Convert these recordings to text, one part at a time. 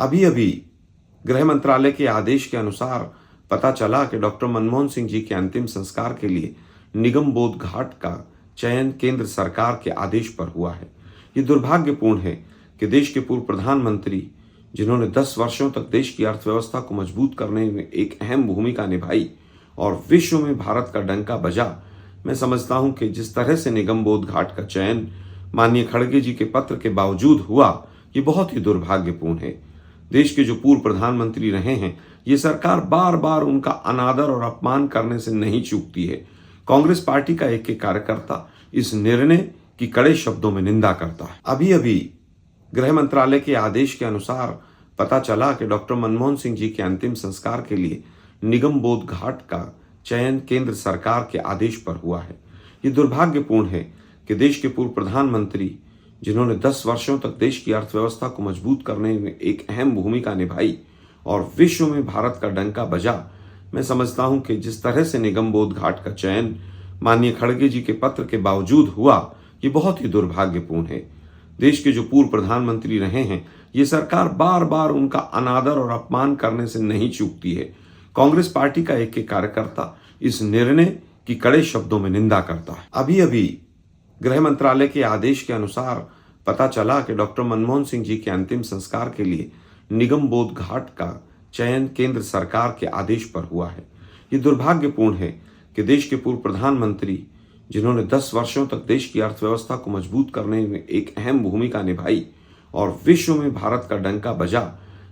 अभी अभी गृह मंत्रालय के आदेश के अनुसार पता चला कि डॉक्टर मनमोहन सिंह जी के अंतिम संस्कार के लिए निगम बोध घाट का चयन केंद्र सरकार के आदेश पर हुआ है। ये दुर्भाग्यपूर्ण है कि देश के पूर्व प्रधानमंत्री, जिन्होंने 10 वर्षों तक देश की अर्थव्यवस्था को मजबूत करने में एक अहम भूमिका निभाई और विश्व में भारत का डंका बजा, मैं समझता हूं कि जिस तरह से निगम बोध घाट का चयन माननीय खड़गे जी के पत्र के बावजूद हुआ, ये बहुत ही दुर्भाग्यपूर्ण है। देश के जो पूर्व प्रधानमंत्री रहे हैं, ये सरकार बार बार उनका अनादर और अपमान करने से नहीं चूकती है। कांग्रेस पार्टी का एक कार्यकर्ता इस निर्णय की कड़े शब्दों में निंदा करता है। अभी अभी गृह मंत्रालय के आदेश के अनुसार पता चला कि डॉक्टर मनमोहन सिंह जी के अंतिम संस्कार के लिए निगम बोध घाट का चयन केंद्र सरकार के आदेश पर हुआ है। ये दुर्भाग्यपूर्ण है कि देश के पूर्व प्रधानमंत्री, जिन्होंने 10 वर्षों तक देश की अर्थव्यवस्था को मजबूत करने में एक अहम भूमिका निभाई और विश्व में भारत का डंका बजा, मैं समझता हूं कि जिस तरह से निगम बोध घाट का चयन माननीय खड़गे जी के पत्र के बावजूद हुआ, ये बहुत ही दुर्भाग्यपूर्ण है। देश के जो पूर्व प्रधानमंत्री रहे हैं, ये सरकार बार बार उनका अनादर और अपमान करने से नहीं चूकती है। कांग्रेस पार्टी का एक कार्यकर्ता इस निर्णय की कड़े शब्दों में निंदा करता है। अभी अभी गृह मंत्रालय के आदेश के अनुसार पता चला कि डॉक्टर मनमोहन सिंह जी के अंतिम संस्कार के लिए निगम बोध घाट का चयन केंद्र सरकार के आदेश पर हुआ है। ये दुर्भाग्यपूर्ण है कि देश के पूर्व प्रधानमंत्री, जिन्होंने 10 वर्षों तक देश की अर्थव्यवस्था को मजबूत करने में एक अहम भूमिका निभाई और विश्व में भारत का डंका बजा,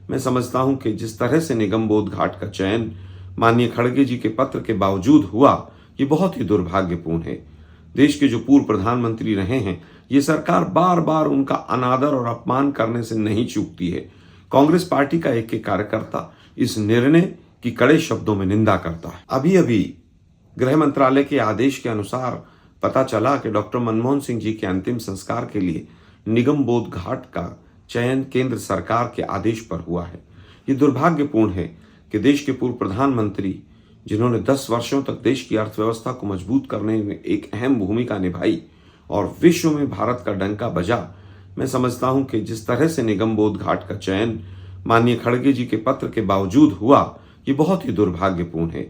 मैं समझता हूं कि जिस तरह से निगम बोध घाट का चयन माननीय खड़गे जी के पत्र के बावजूद हुआ, ये बहुत ही दुर्भाग्यपूर्ण है। देश के जो पूर्व प्रधानमंत्री रहे हैं, ये सरकार बार बार उनका अनादर और अपमान करने से नहीं चूकती है। कांग्रेस पार्टी का एक कार्यकर्ता इस निर्णय की कड़े शब्दों में निंदा करता है। अभी अभी गृह मंत्रालय के आदेश के अनुसार पता चला कि डॉक्टर मनमोहन सिंह जी के अंतिम संस्कार के लिए निगम बोध घाट का चयन केंद्र सरकार के आदेश पर हुआ है। ये दुर्भाग्यपूर्ण है कि देश के पूर्व प्रधानमंत्री, जिन्होंने 10 वर्षों तक देश की अर्थव्यवस्था को मजबूत करने में एक अहम भूमिका निभाई और विश्व में भारत का डंका बजा, मैं समझता हूं कि जिस तरह से निगम बोध घाट का चयन माननीय खड़गे जी के पत्र के बावजूद हुआ, ये बहुत ही दुर्भाग्यपूर्ण है।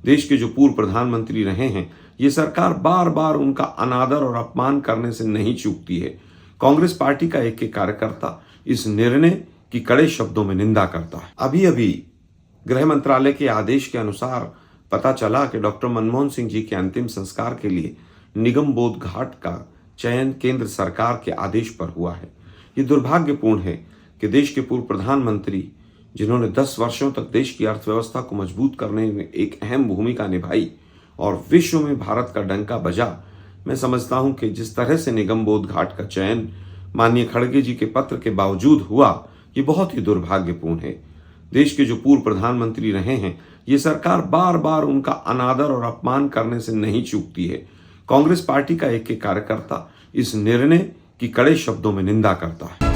देश के जो पूर्व प्रधानमंत्री रहे हैं, ये सरकार बार बार उनका अनादर और अपमान करने से नहीं चूकती है। कांग्रेस पार्टी का एक कार्यकर्ता इस निर्णय की कड़े शब्दों में निंदा करता है। अभी अभी गृह मंत्रालय के आदेश के अनुसार पता चला कि डॉक्टर मनमोहन सिंह जी के अंतिम संस्कार के लिए निगम बोध घाट का चयन केंद्र सरकार के आदेश पर हुआ है। ये दुर्भाग्यपूर्ण है कि देश के पूर्व प्रधानमंत्री, जिन्होंने 10 वर्षों तक देश की अर्थव्यवस्था को मजबूत करने में एक अहम भूमिका निभाई और विश्व में भारत का डंका बजा, मैं समझता हूं कि जिस तरह से निगम बोध घाट का चयन माननीय खड़गे जी के पत्र के बावजूद हुआ, ये बहुत ही दुर्भाग्यपूर्ण है। देश के जो पूर्व प्रधानमंत्री रहे हैं, ये सरकार बार बार उनका अनादर और अपमान करने से नहीं चूकती है। कांग्रेस पार्टी का एक कार्यकर्ता इस निर्णय की कड़े शब्दों में निंदा करता है।